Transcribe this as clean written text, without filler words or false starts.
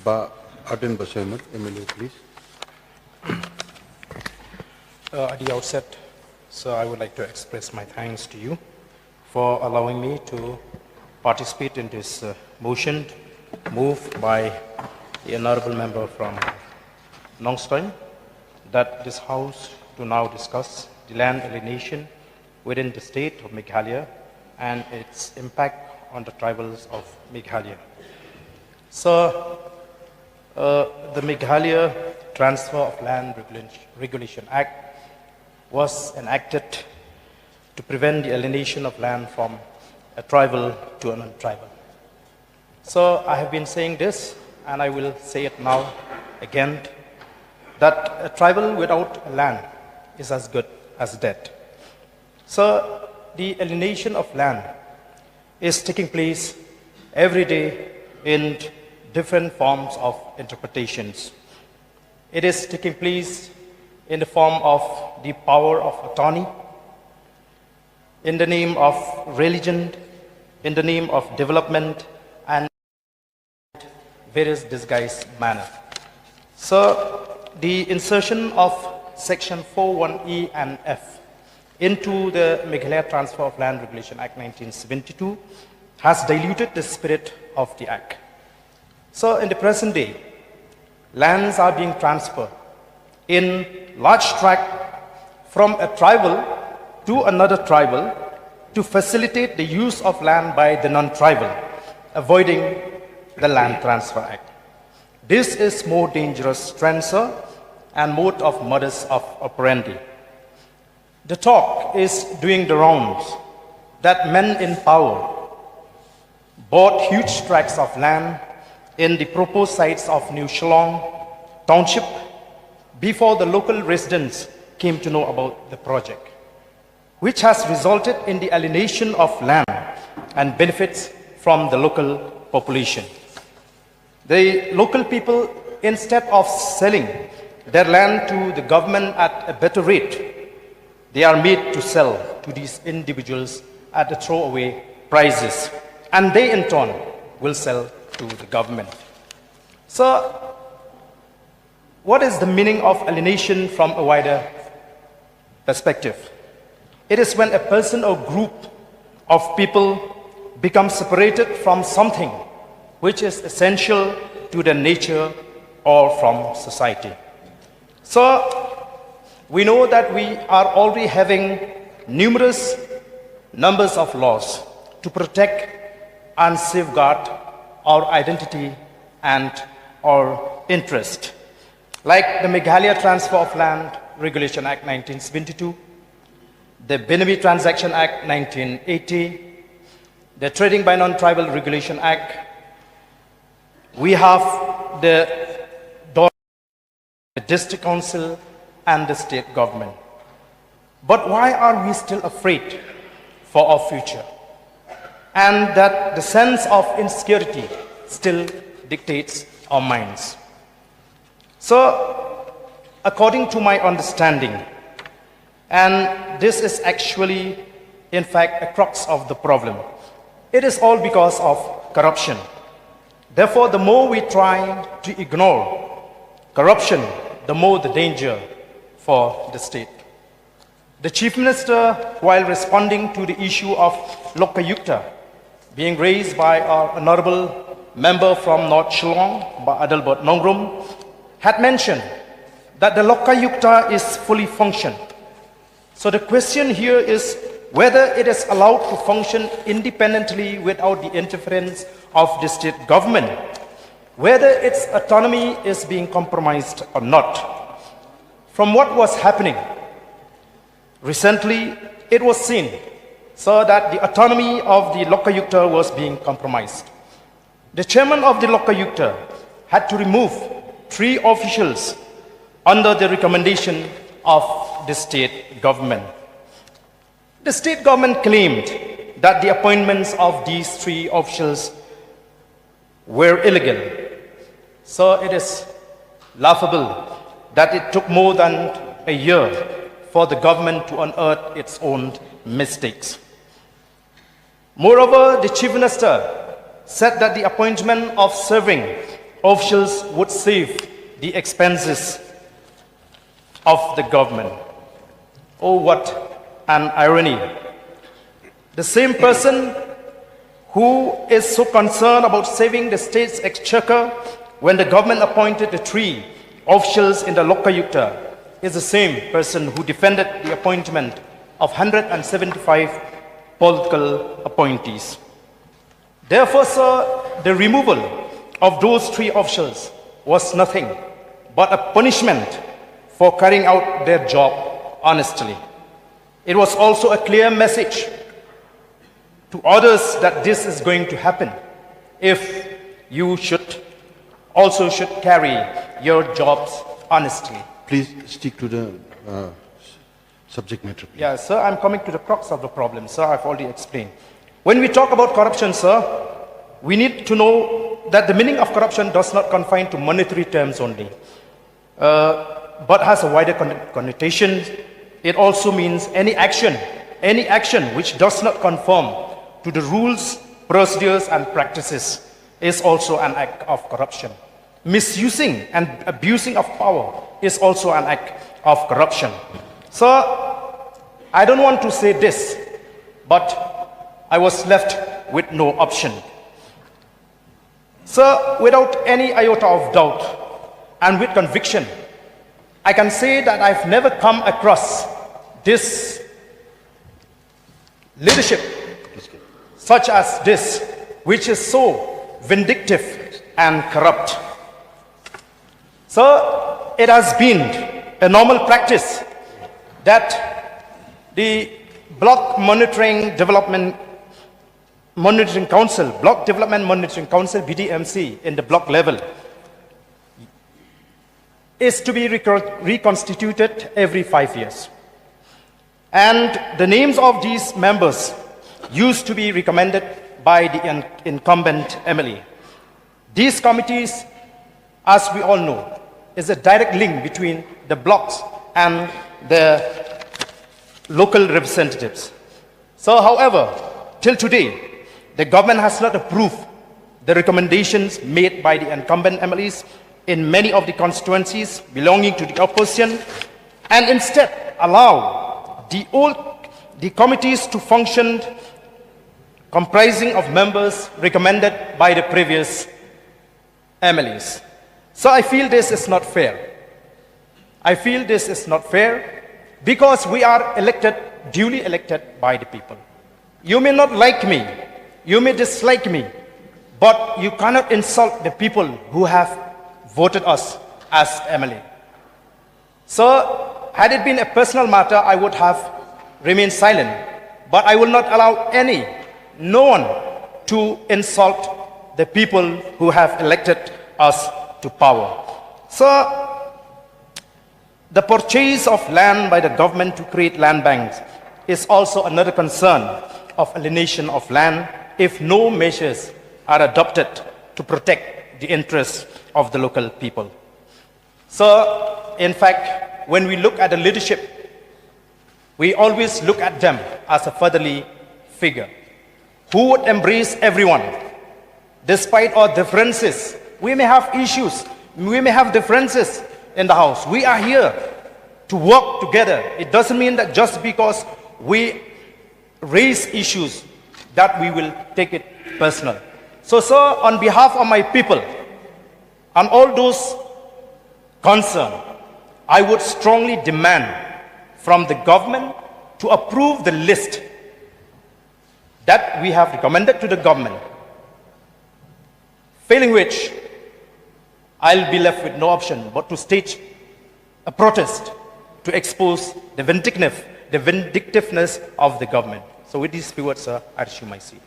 Ba Adin Basaiman, MLA, please. At the outset, sir, I would like to express my thanks to you for allowing me to participate in this motion moved by the honorable member from Nongstoin that this House to now discuss the land alienation within the state of Meghalaya and its impact on the tribals of Meghalaya. So, the Meghalaya Transfer of Land Regulation Act was enacted to prevent the alienation of land from a tribal to a non-tribal. So I have been saying this, and I will say it now again, that a tribal without land is as good as dead. So the alienation of land is taking place every day in different forms of interpretations. It is taking place in the form of the power of attorney, in the name of religion, in the name of development, and various disguised manner. So the insertion of section 4(1)(e) and F into the Meghalaya Transfer of Land Regulation Act 1972 has diluted the spirit of the act. So in the present day, lands are being transferred in large tract from a tribal to another tribal to facilitate the use of land by the non-tribal, avoiding the Land Transfer Act. This is more dangerous transfer and mode of modus operandi. The talk is doing the rounds that men in power bought huge tracts of land in the proposed sites of New Shillong Township before the local residents came to know about the project, which has resulted in the alienation of land and benefits from the local population. The local people, instead of selling their land to the government at a better rate, they are made to sell to these individuals at the throwaway prices, and they in turn will sell to the government. So, what is the meaning of alienation from a wider perspective? It is when a person or group of people becomes separated from something which is essential to their nature or from society. So, we know that we are already having numerous numbers of laws to protect and safeguard our identity and our interest, like the Meghalaya Transfer of Land Regulation Act 1972, the Benami Transaction Act 1980, the Trading by Non-Tribal Regulation Act. We have the District Council and the state government. But why are we still afraid for our future? And that the sense of insecurity still dictates our minds. So, according to my understanding, and this is actually, in fact, a crux of the problem, it is all because of corruption. Therefore, the more we try to ignore corruption, the more the danger for the state. The Chief Minister, while responding to the issue of Lokayukta being raised by our honorable member from North Shillong, Ba Adalbert Nongrum, had mentioned that the Lokayukta is fully functioned. So the question here is whether it is allowed to function independently without the interference of the state government, whether its autonomy is being compromised or not. From what was happening recently, it was seen so that the autonomy of the Lokayukta was being compromised. The chairman of the Lokayukta had to remove 3 officials under the recommendation of the state government. The state government claimed that the appointments of these 3 officials were illegal. So it is laughable that it took more than a year for the government to unearth its own mistakes. Moreover, the Chief Minister said that the appointment of serving officials would save the expenses of the government. Oh, what an irony. The same person who is so concerned about saving the state's exchequer when the government appointed the 3 officials in the Lokayukta is the same person who defended the appointment of 175 political appointees. Therefore, sir, the removal of those 3 officials was nothing but a punishment for carrying out their job honestly. It was also a clear message to others that this is going to happen if you should carry your jobs honestly. Please stick to the subject matter. Please. Yeah, sir, I'm coming to the crux of the problem, sir. I've already explained. When we talk about corruption, sir, we need to know that the meaning of corruption does not confine to monetary terms only, but has a wider connotation. It also means any action which does not conform to the rules, procedures, and practices is also an act of corruption. Misusing and abusing of power is also an act of corruption. So, I don't want to say this, but I was left with no option. Sir, without any iota of doubt and with conviction, I can say that I've never come across this leadership such as this, which is so vindictive and corrupt. So, it has been a normal practice that the Block Development Monitoring Council, BDMC, in the block level, is to be reconstituted every 5 years. And the names of these members used to be recommended by the incumbent MLA. These committees, as we all know, is a direct link between the blocks and the local representatives. So, however, till today, the government has not approved the recommendations made by the incumbent MLAs in many of the constituencies belonging to the opposition, and instead allow the committees to function comprising of members recommended by the previous MLAs. So I feel this is not fair. I feel this is not fair because we are elected, duly elected by the people. You may not like me, you may dislike me, but you cannot insult the people who have voted us as MLA. So, had it been a personal matter, I would have remained silent, but I will not allow no one to insult the people who have elected us to power. So, the purchase of land by the government to create land banks is also another concern of alienation of land if no measures are adopted to protect the interests of the local people. So, in fact, when we look at the leadership, we always look at them as a fatherly figure who would embrace everyone. Despite our differences, we may have issues, we may have differences in the house. We are here to work together. It doesn't mean that just because we raise issues that we will take it personal. So, sir, on behalf of my people and all those concerned, I would strongly demand from the government to approve the list that we have recommended to the government, failing which I'll be left with no option but to stage a protest to expose the vindictiveness of the government. So with these few words, sir, I assume my seat.